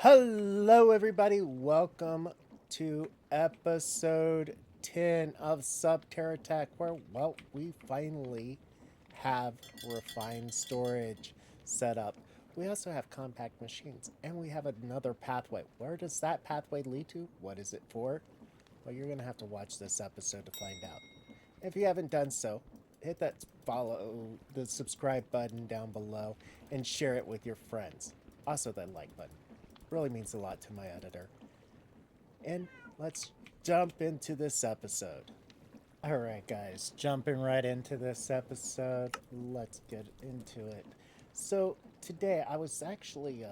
Hello, everybody. Welcome to episode 10 of SubTerra Tech, where, well, we finally have refined storage set up. We also have compact machines, and we have another pathway. Where does that pathway lead to? What is it for? Well, you're going to have to watch this episode to find out. If you haven't done so, hit that the subscribe button down below and share it with your friends. Also, that like button really means a lot to my editor. And let's jump into this episode. All right, guys, jumping right into this episode. Let's get into it. So today I was actually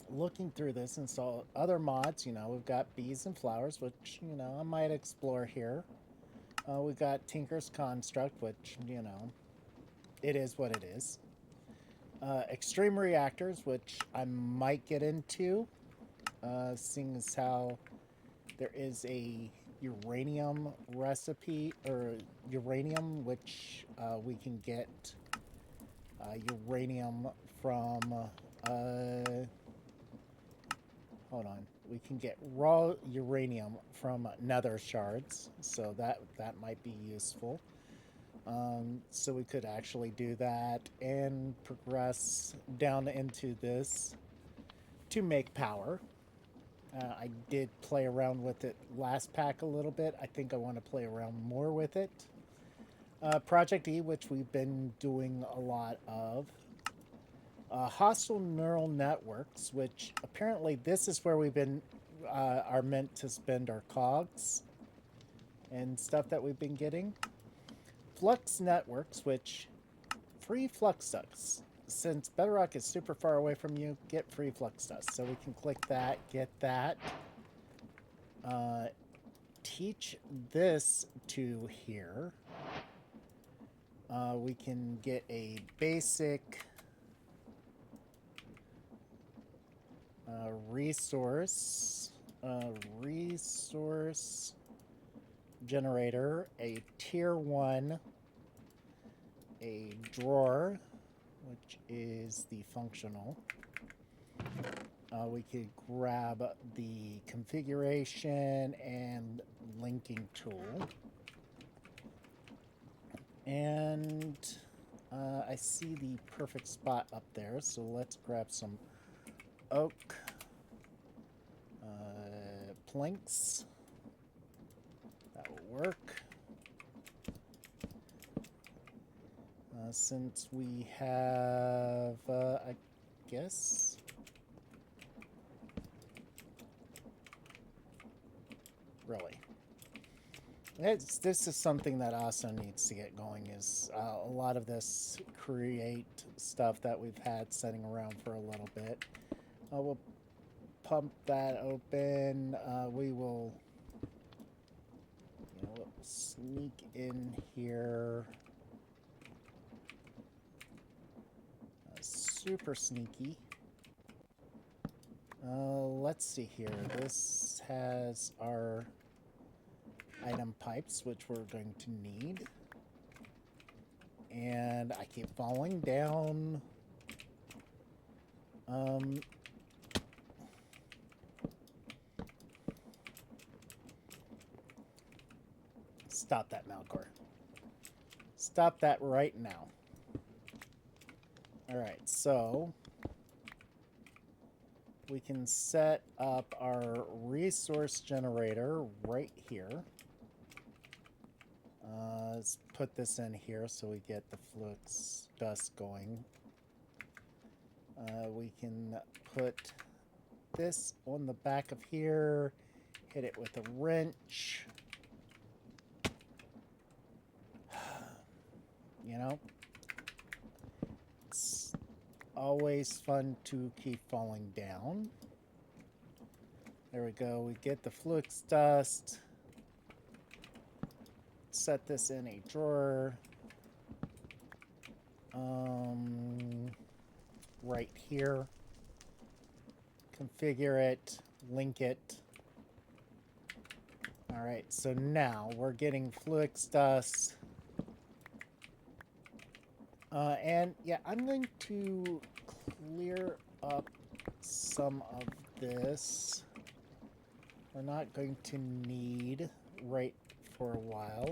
looking through this and saw other mods. We've got bees and flowers, which, I might explore here. We've got Tinker's Construct, which, it is what it is. Extreme reactors, which I might get into, seeing as how there is a uranium recipe, or uranium, which we can get uranium from, hold on, we can get raw uranium from nether shards, so that might be useful. So we could actually do that and progress down into this to make power. I did play around with it last pack a little bit. I think I want to play around more with it. Project E, which we've been doing a lot of. Hostile neural networks, which apparently this is where we've been are meant to spend our cogs and stuff that we've been getting. Flux networks, which free flux dust. Since Bedrock is super far away from you, get free flux dust. So we can click that, get that. Teach this to here. We can get a basic resource generator, a tier 1, a drawer, which is the functional. We could grab the configuration and linking tool. And I see the perfect spot up there, so let's grab some oak planks. That will work. Since we have, I guess, really, this is something that also needs to get going. Is a lot of this create stuff that we've had sitting around for a little bit. We'll pump that open. We will. We'll sneak in here. Super sneaky. Let's see here. This has our item pipes, which we're going to need. And I keep falling down. Stop that, Malkor. Stop that right now. Alright, so we can set up our resource generator right here. Let's put this in here so we get the flux dust going. We can put this on the back of here, hit it with a wrench. It's always fun to keep falling down. There we go. We get the flux dust. Set this in a drawer. Right here. Configure it. Link it. Alright, so now we're getting flux dust. And yeah, I'm going to clear up some of this we're not going to need right for a while.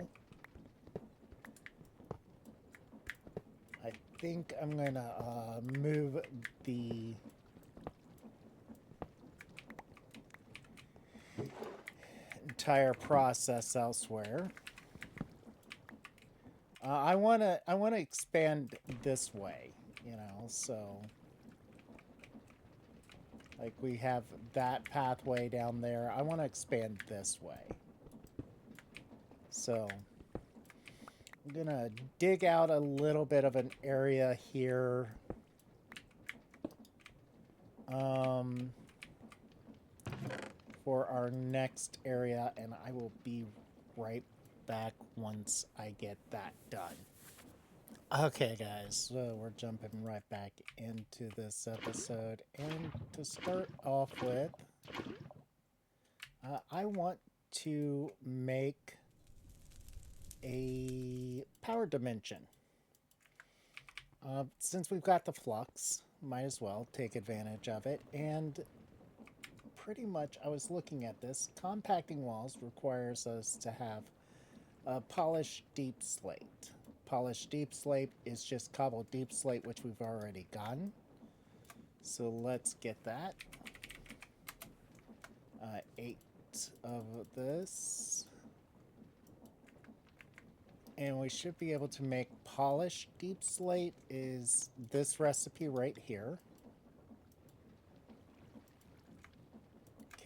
I think I'm going to move the entire process elsewhere. I want to expand this way, you know, so like we have that pathway down there. I want to expand this way. So I'm going to dig out a little bit of an area here. For our next area, and I will be right back once I get that done. Okay, guys, so we're jumping right back into this episode, and to start off with, I want to make a power dimension. Since we've got the flux, might as well take advantage of it, and pretty much I was looking at this. Compacting walls requires us to have a polished deep slate. Polished deep slate is just cobbled deep slate, which we've already gotten. So let's get that. 8 of this. And we should be able to make polished deep slate is this recipe right here.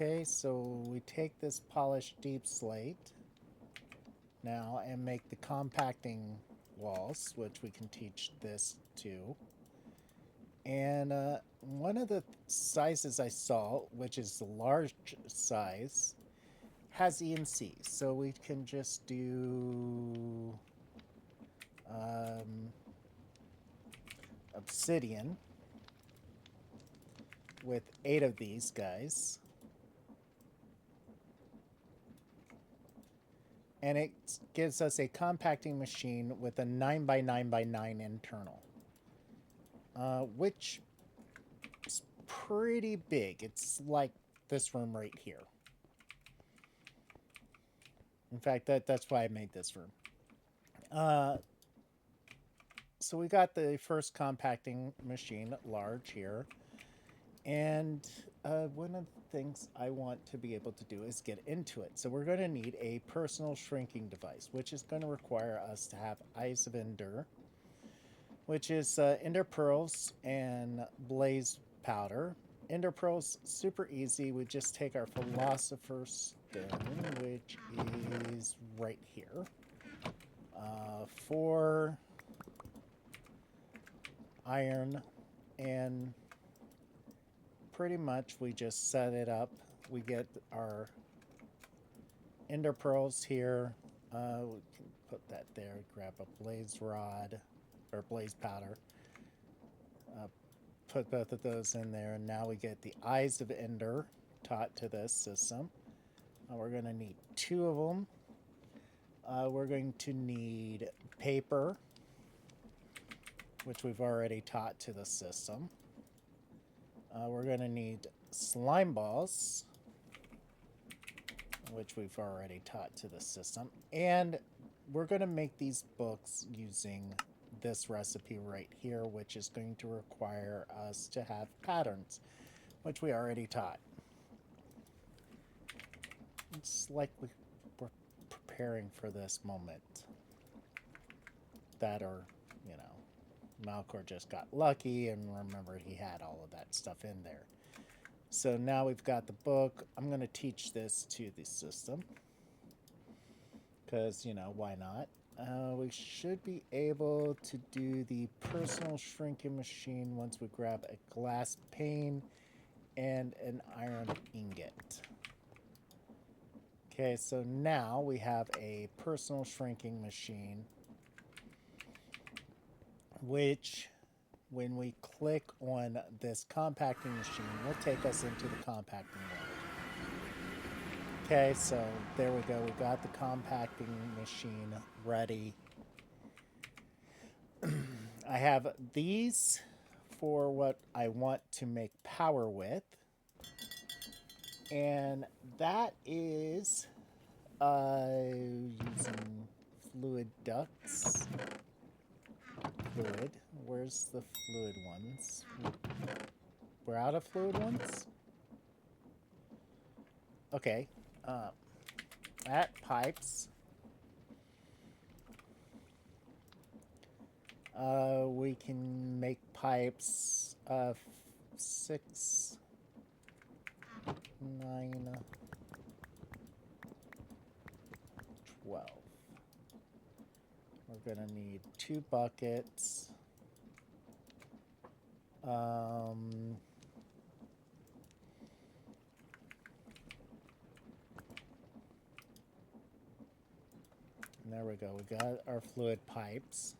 Okay, so we take this polished deep slate now and make the compacting walls, which we can teach this to. And one of the sizes I saw, which is the large size, has EMC. So we can just do obsidian with 8 of these guys. And it gives us a compacting machine with a 9x9x9 internal, which is pretty big. It's like this room right here. In fact, that's why I made this room. So we got the first compacting machine, large here. And one of the things I want to be able to do is get into it. So we're going to need a personal shrinking device, which is going to require us to have Eyes of Ender, which is Ender Pearls and Blaze Powder. Ender Pearls, super easy. We just take our Philosopher's Stone, which is right here. 4 iron, and pretty much we just set it up. We get our Ender Pearls here. We can put that there. Grab a Blaze Rod or Blaze Powder. Put both of those in there, and now we get the Eyes of Ender taught to this system. We're going to need 2 of them. We're going to need paper, which we've already taught to the system. We're going to need slime balls, which we've already taught to the system. And we're going to make these books using this recipe right here, which is going to require us to have patterns, which we already taught. It's like we're preparing for this moment. That, or, you know, Malkore just got lucky and remembered he had all of that stuff in there. So now we've got the book. I'm going to teach this to the system because, you know, why not? We should be able to do the personal shrinking machine once we grab a glass pane and an iron ingot. Okay, so now we have a personal shrinking machine, which, when we click on this compacting machine, will take us into the compacting world. Okay, so there we go. We got the compacting machine ready. I have these for what I want to make power with. And that is using fluid ducts. Fluid. Where's the fluid ones? We're out of fluid ones? Okay. At pipes. We can make pipes 6, 9, 12. We're gonna need 2 buckets. There we go. We got our fluid pipes.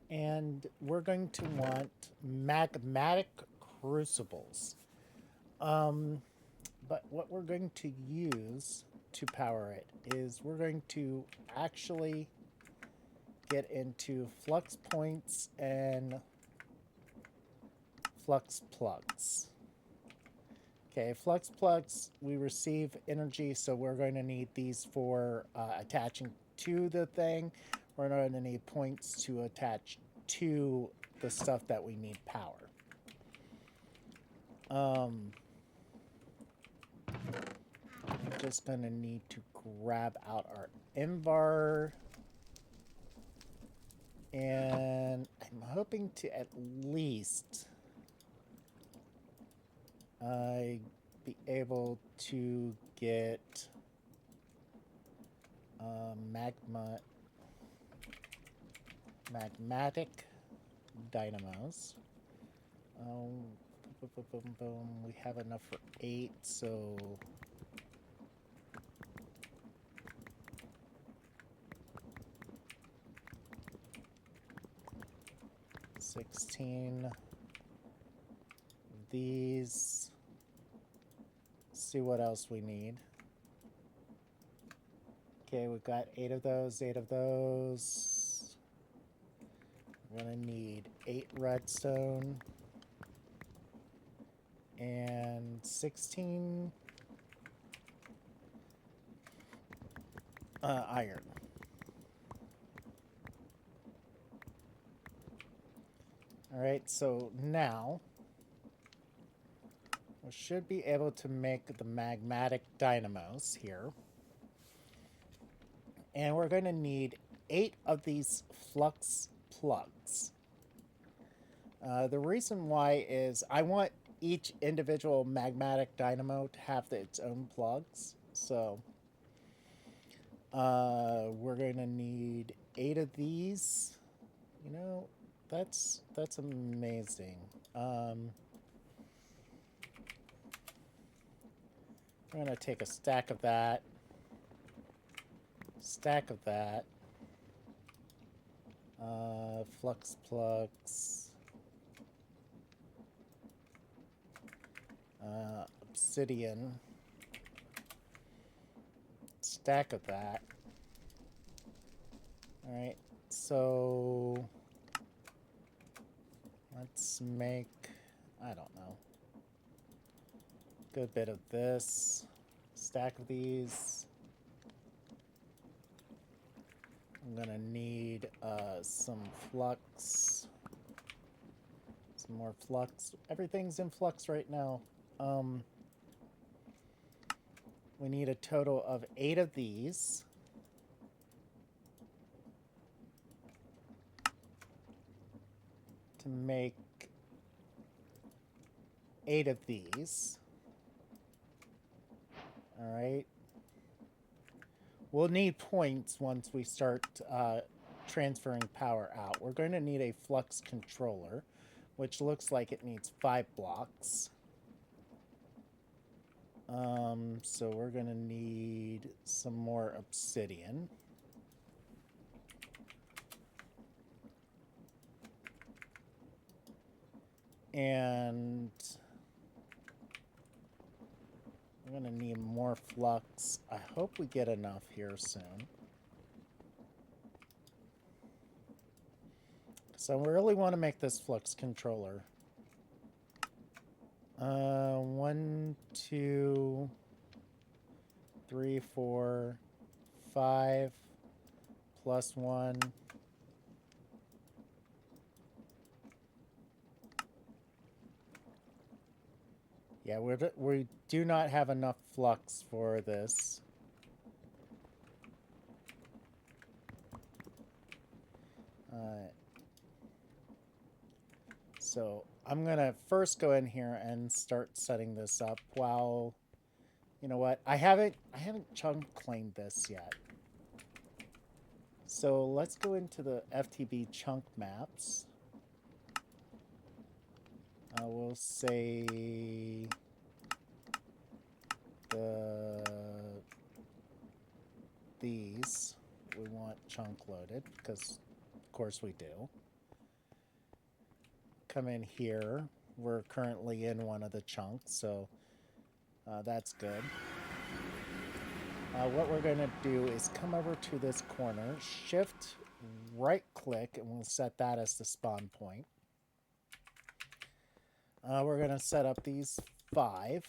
And we're going to want magmatic crucibles. But what we're going to use to power it is we're going to actually get into flux points and flux plugs. Okay, flux plugs, we receive energy, so we're going to need these for attaching to the thing. We're going to need points to attach to the stuff that we need power. I'm just going to need to grab out our MVAR. And I'm hoping to at least be able to get magmatic dynamos. We have enough for 8, so 16. These. See what else we need. Okay, we've got 8 of those, 8 of those. We're gonna need 8 redstone and 16 iron. All right, so now we should be able to make the magmatic dynamos here. And we're going to need 8 of these flux plugs. The reason why is I want each individual magmatic dynamo to have its own plugs. So we're going to need 8 of these. You know, that's amazing. We're going to take a stack of that. Stack of that. Flux plugs. Obsidian. Stack of that. Alright, so let's make, I don't know, good bit of this. Stack of these. I'm gonna need some flux. Some more flux. Everything's in flux right now. We need a total of 8 of these. To make 8 of these. All right. We'll need points once we start transferring power out. We're going to need a flux controller, which looks like it needs 5 blocks. So we're going to need some more obsidian. And we're going to need more flux. I hope we get enough here soon. So we really want to make this flux controller. 1, 2, 3, 4, 5, plus 1. Yeah, we do not have enough flux for this. So I'm going to first go in here and start setting this up while, you know what, I haven't chunk claimed this yet. So let's go into the FTB chunk maps. We'll say these we want chunk loaded because of course we do. Come in here. We're currently in one of the chunks, so that's good. What we're going to do is come over to this corner, shift right click, and we'll set that as the spawn point. We're going to set up these 5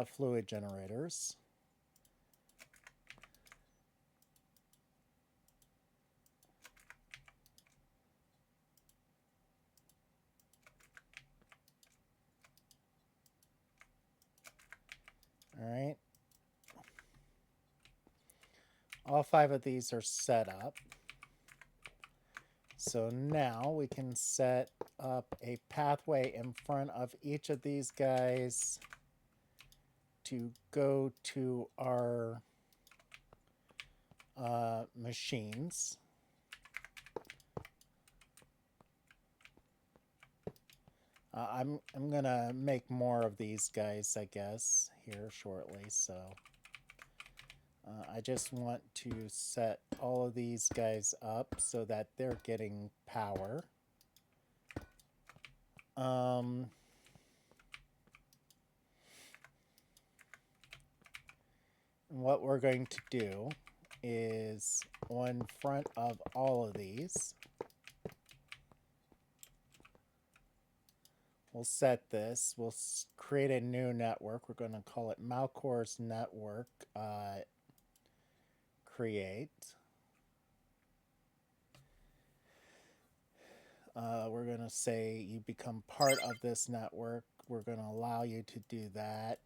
fluid generators. All right. All 5 of these are set up. So now we can set up a pathway in front of each of these guys to go to our machines. I'm gonna make more of these guys, I guess, here shortly. So I just want to set all of these guys up so that they're getting power. What we're going to do is on front of all of these, we'll set this. We'll create a new network. We're going to call it Malkore's network. Create. We're going to say you become part of this network. We're going to allow you to do that.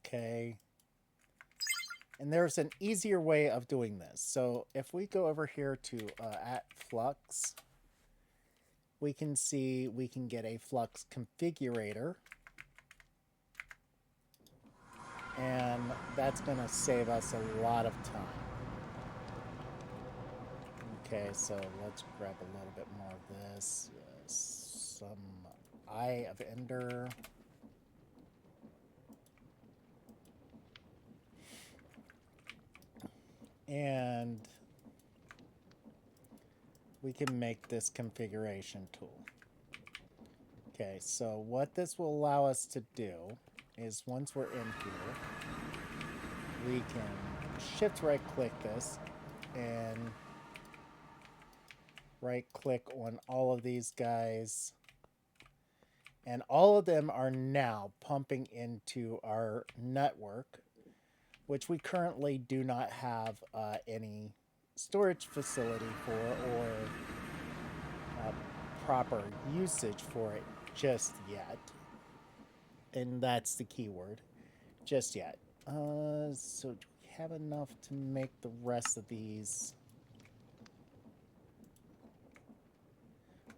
Okay. And there's an easier way of doing this. So if we go over here to @flux, we can see we can get a flux configurator. And that's going to save us a lot of time. Okay, so let's grab a little bit more of this. Some 𝐼_𝑒𝑛𝑑𝑒𝑟. And we can make this configuration tool. Okay, so what this will allow us to do is once we're in here, we can shift right click this and right click on all of these guys. And all of them are now pumping into our network, which we currently do not have any storage facility for or proper usage for it just yet. And that's the keyword, just yet. So do we have enough to make the rest of these?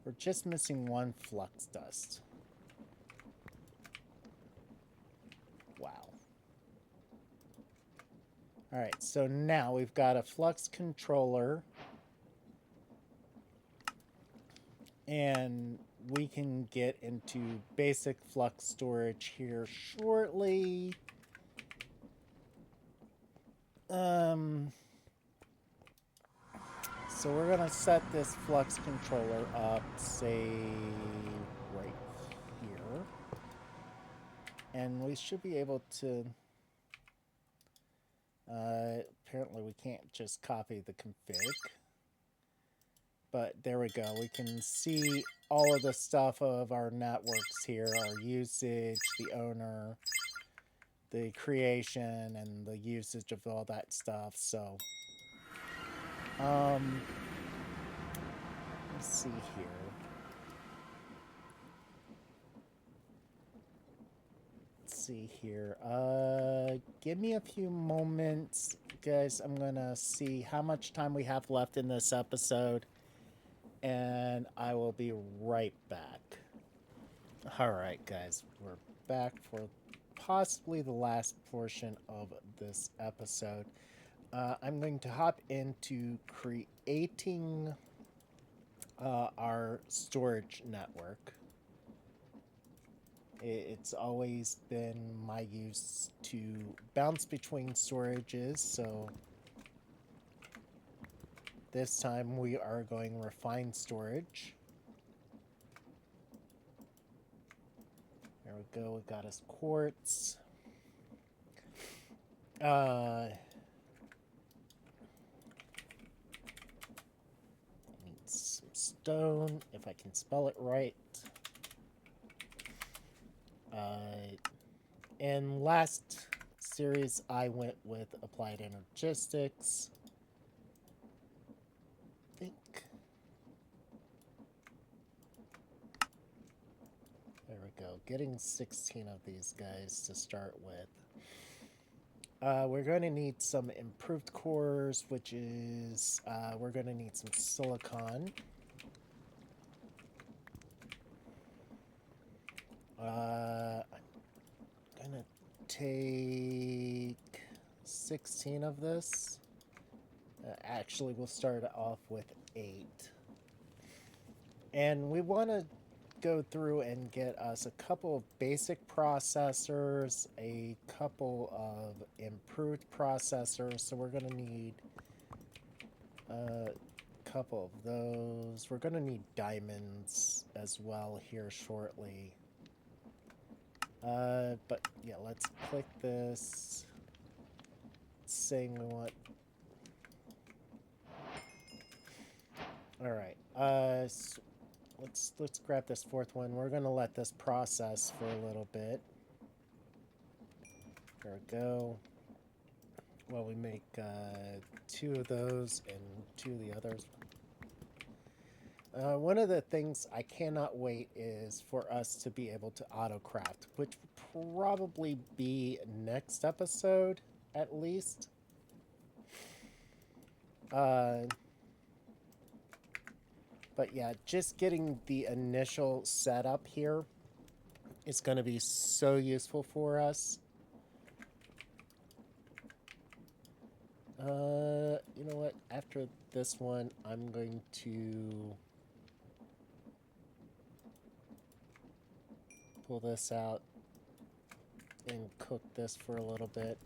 We're just missing 1 flux dust. Wow. All right, so now we've got a flux controller, and we can get into basic flux storage here shortly. So we're gonna set this flux controller up, say, right here. And we should be able to, apparently we can't just copy the config. But there we go. We can see all of the stuff of our networks here, our usage, the owner, the creation, and the usage of all that stuff. So, let's see here. Give me a few moments, guys. I'm gonna see how much time we have left in this episode, and I will be right back. Alright, guys, we're back for possibly the last portion of this episode. I'm going to hop into creating our storage network. It's always been my use to bounce between storages, so this time we are going refined storage. There we go, we got us quartz. Need some stone, if I can spell it right. In last series, I went with applied energistics. I think. There we go. Getting 16 of these guys to start with. We're going to need some improved cores, which is we're going to need some silicon. I'm going to take 16 of this. Actually, we'll start off with 8. And we want to go through and get us a couple of basic processors, a couple of improved processors. So we're going to need a couple of those. We're going to need diamonds as well here shortly. But yeah, let's click this. Saying we want. All right. So let's grab this fourth one. We're gonna let this process for a little bit. There we go. Well, we make 2 of those and 2 of the others. One of the things I cannot wait is for us to be able to auto-craft, which will probably be next episode, at least. But yeah, just getting the initial setup here is going to be so useful for us. You know what? After this one, I'm going to pull this out and cook this for a little bit.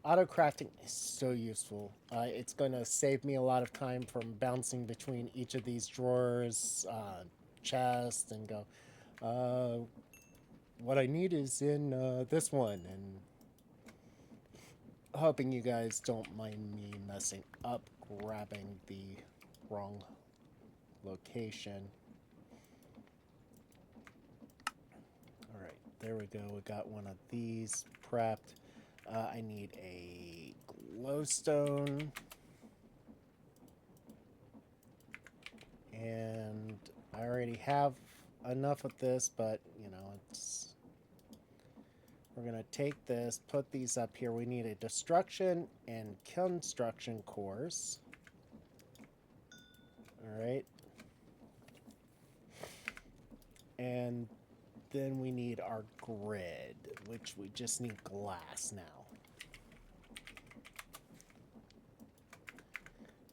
Auto-crafting is so useful. It's going to save me a lot of time from bouncing between each of these drawers, chests, and go, what I need is in this one, and hoping you guys don't mind me messing up grabbing the wrong location. Alright, there we go. We got one of these prepped. I need a glowstone. And I already have enough of this, but, you know, it's... We're going to take this, put these up here. We need a destruction and construction cores. Alright. And then we need our grid, which we just need glass now.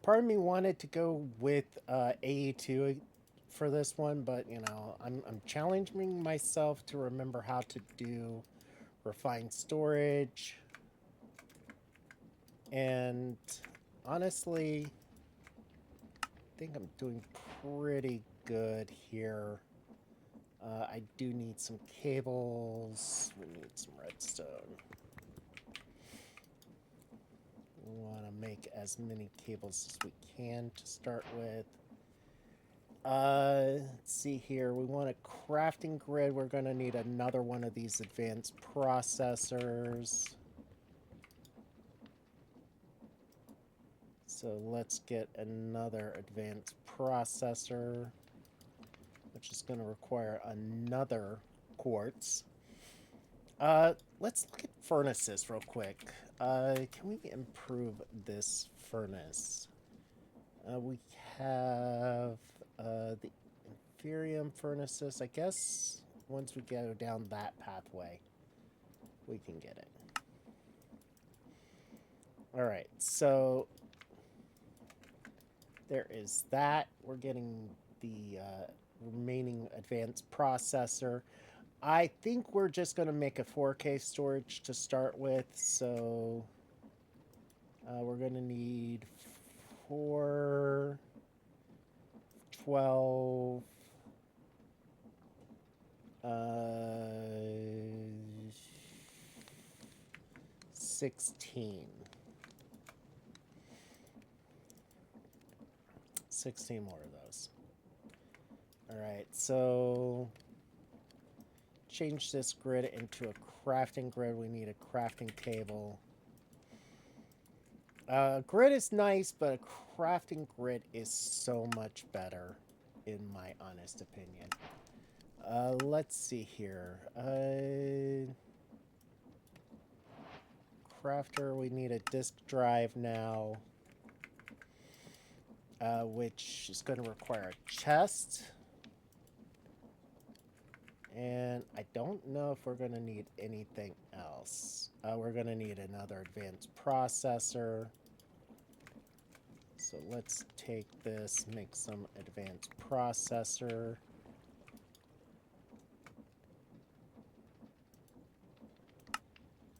Part of me wanted to go with AE2 for this one, but, you know, I'm challenging myself to remember how to do refined storage. And honestly, I think I'm doing pretty good here. I do need some cables. We need some redstone. want to make as many cables as we can to start with. Let's see here. We want a crafting grid. We're going to need another one of these advanced processors. So let's get another advanced processor, which is going to require another quartz. Let's look at furnaces real quick. Can we improve this furnace? We have the inferium furnaces. I guess once we go down that pathway, we can get it. All right, so there is that. We're getting the remaining advanced processor. I think we're just going to make a 4K storage to start with, so we're going to need 4, 12, 16. 16 more of those. All right, so change this grid into a crafting grid. We need a crafting table. Grid is nice, but a crafting grid is so much better, in my honest opinion. Let's see here. Crafter, we need a disk drive now, which is going to require a chest. And I don't know if we're going to need anything else. We're going to need another advanced processor. So let's take this, make some advanced processor.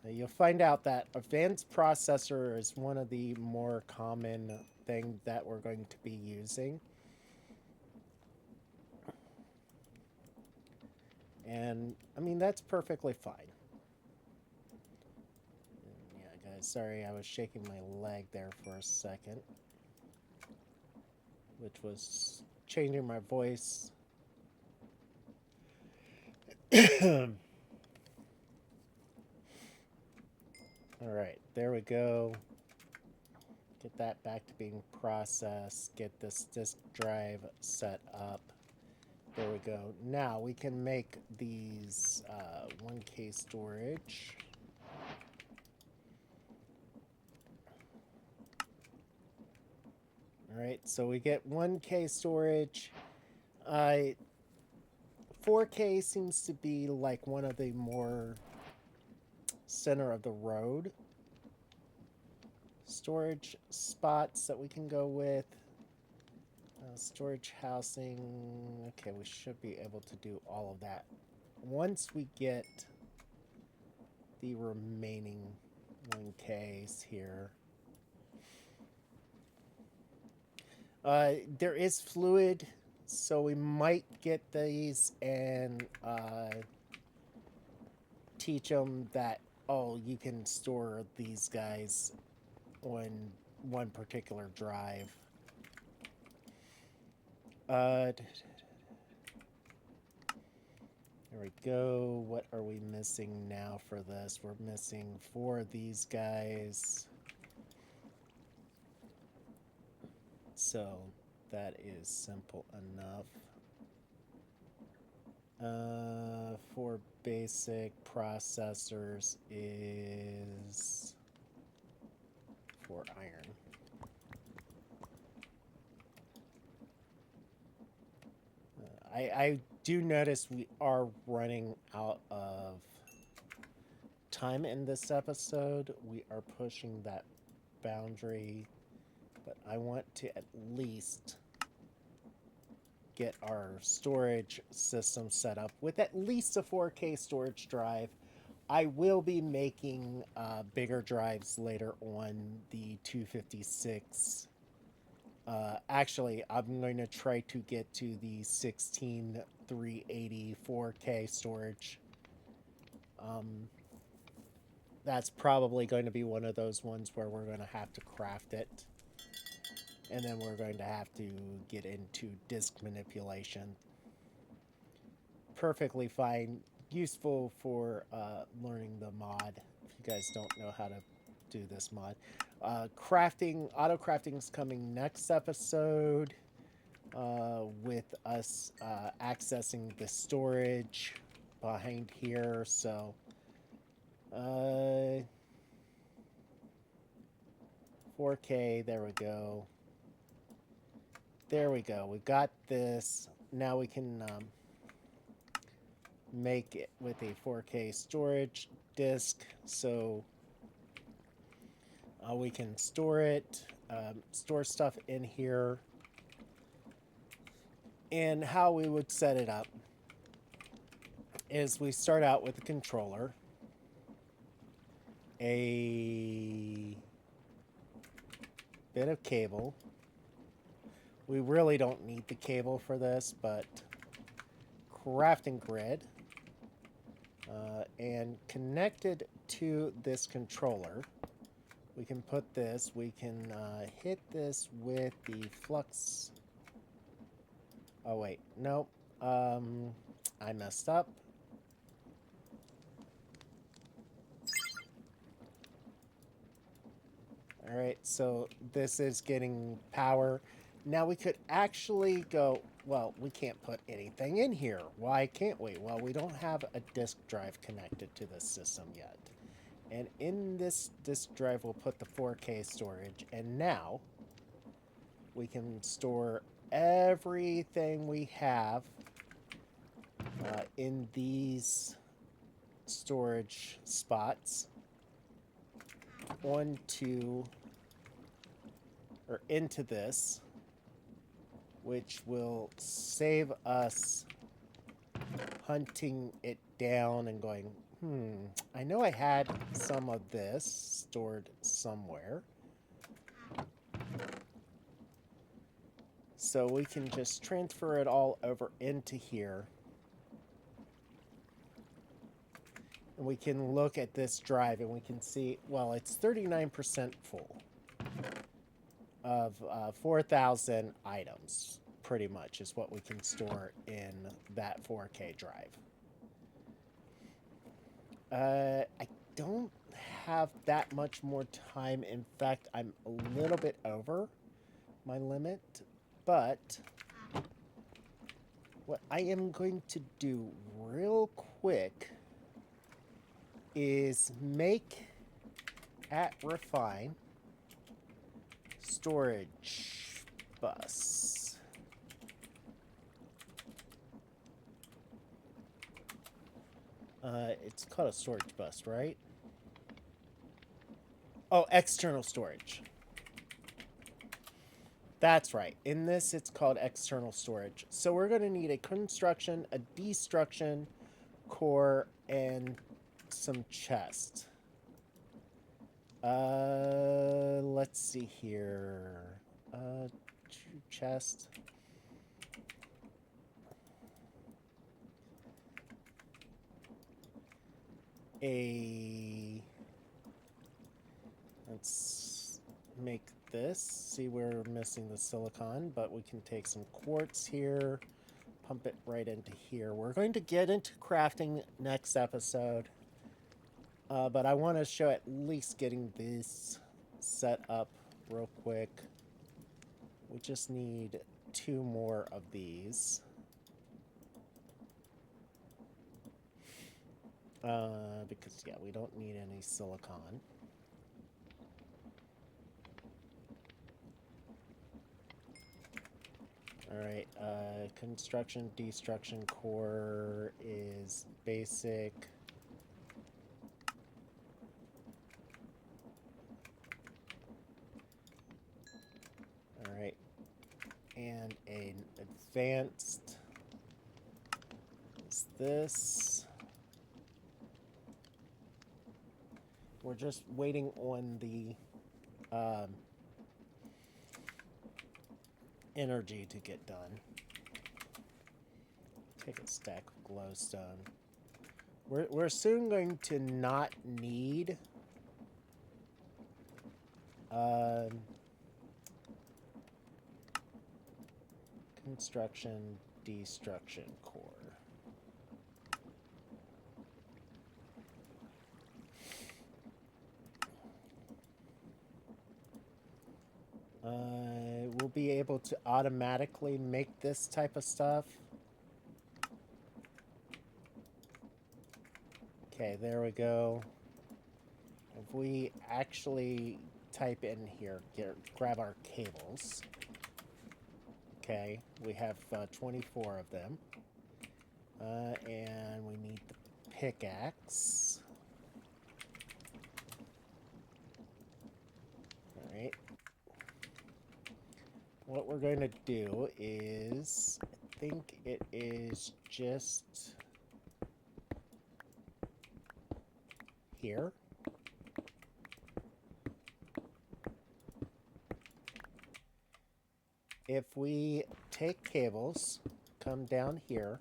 You'll find out that advanced processor is one of the more common things that we're going to be using. And, I mean, that's perfectly fine. Yeah, guys, sorry, I was shaking my leg there for a second, which was changing my voice. All right, there we go. Get that back to being processed. Get this disk drive set up. There we go. Now we can make these 1K storage. All right, so we get 1K storage. 4K seems to be like one of the more center of the road storage spots that we can go with. Storage housing. Okay, we should be able to do all of that once we get the remaining 1Ks here. There is fluid, so we might get these and teach them that, oh, you can store these guys on one particular drive. There we go. What are we missing now for this? We're missing 4 of these guys. So that is simple enough. 4 basic processors is 4 iron. I do notice we are running out of time in this episode. We are pushing that boundary, but I want to at least get our storage system set up with at least a 4K storage drive. I will be making bigger drives later on, the 256. Actually, I'm going to try to get to the 16380 4K storage. that's probably going to be one of those ones where we're going to have to craft it. And then we're going to have to get into disk manipulation. Perfectly fine. Useful for learning the mod. If you guys don't know how to do this mod. Crafting, auto crafting is coming next episode. With us accessing the storage behind here. So 4K, there we go. There we go. We got this. Now we can make it with a 4K storage disk. So we can store it, store stuff in here. And how we would set it up is we start out with a controller, a bit of cable. We really don't need the cable for this, but crafting grid, and connected to this controller, we can put this, we can hit this with the flux. Oh wait, nope, I messed up. All right, so this is getting power. Now we could actually go, well, we can't put anything in here. Why can't we? Well, we don't have a disk drive connected to this system yet. And in this disk drive, we'll put the 4K storage. And now we can store everything we have in these storage spots onto, or into this, which will save us hunting it down and going, I know I had some of this stored somewhere. So we can just transfer it all over into here. And we can look at this drive and we can see, well, it's 39% full of 4,000 items, pretty much, is what we can store in that 4K drive. I don't have that much more time. In fact, I'm a little bit over my limit, but what I am going to do real quick is make at refine storage bus. It's called a storage bus, right? Oh, external storage. That's right. In this, it's called external storage. So we're going to need a construction, a destruction core, and some chest. Let's see here. Chest. Let's make this. See, we're missing the silicon, but we can take some quartz here, pump it right into here. We're going to get into crafting next episode, but I want to show at least getting this set up real quick. We just need 2 more of these. Because, yeah, we don't need any silicon. Alright, construction, destruction core is basic. Alright, and an advanced is this. We're just waiting on the energy to get done. Take a stack of glowstone. We're soon going to not need Construction, destruction core. We'll be able to automatically make this type of stuff. Okay, there we go. If we actually type in here, grab our cables. Okay, we have 24 of them. And we need the pickaxe. Alright. What we're going to do is, I think it is just here. If we take cables, come down here,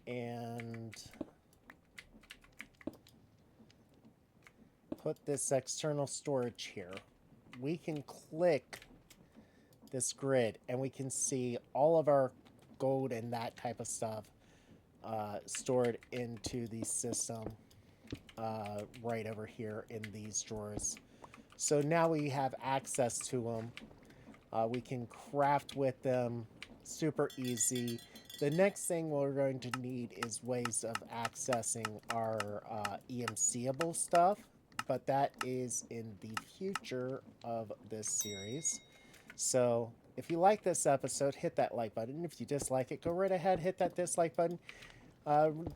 and put this external storage here, we can click this grid and we can see all of our gold and that type of stuff stored into the system right over here in these drawers. So now we have access to them. We can craft with them super easy. The next thing we're going to need is ways of accessing our 𝐓𝐡𝐴ble stuff, but that is in the future of this series. So if you like this episode, hit that like button. If you dislike it, go right ahead, hit that dislike button.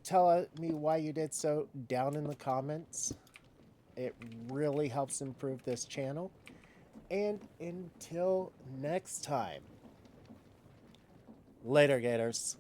Tell me why you did so down in the comments. It really helps improve this channel. And until next time, later, Gators.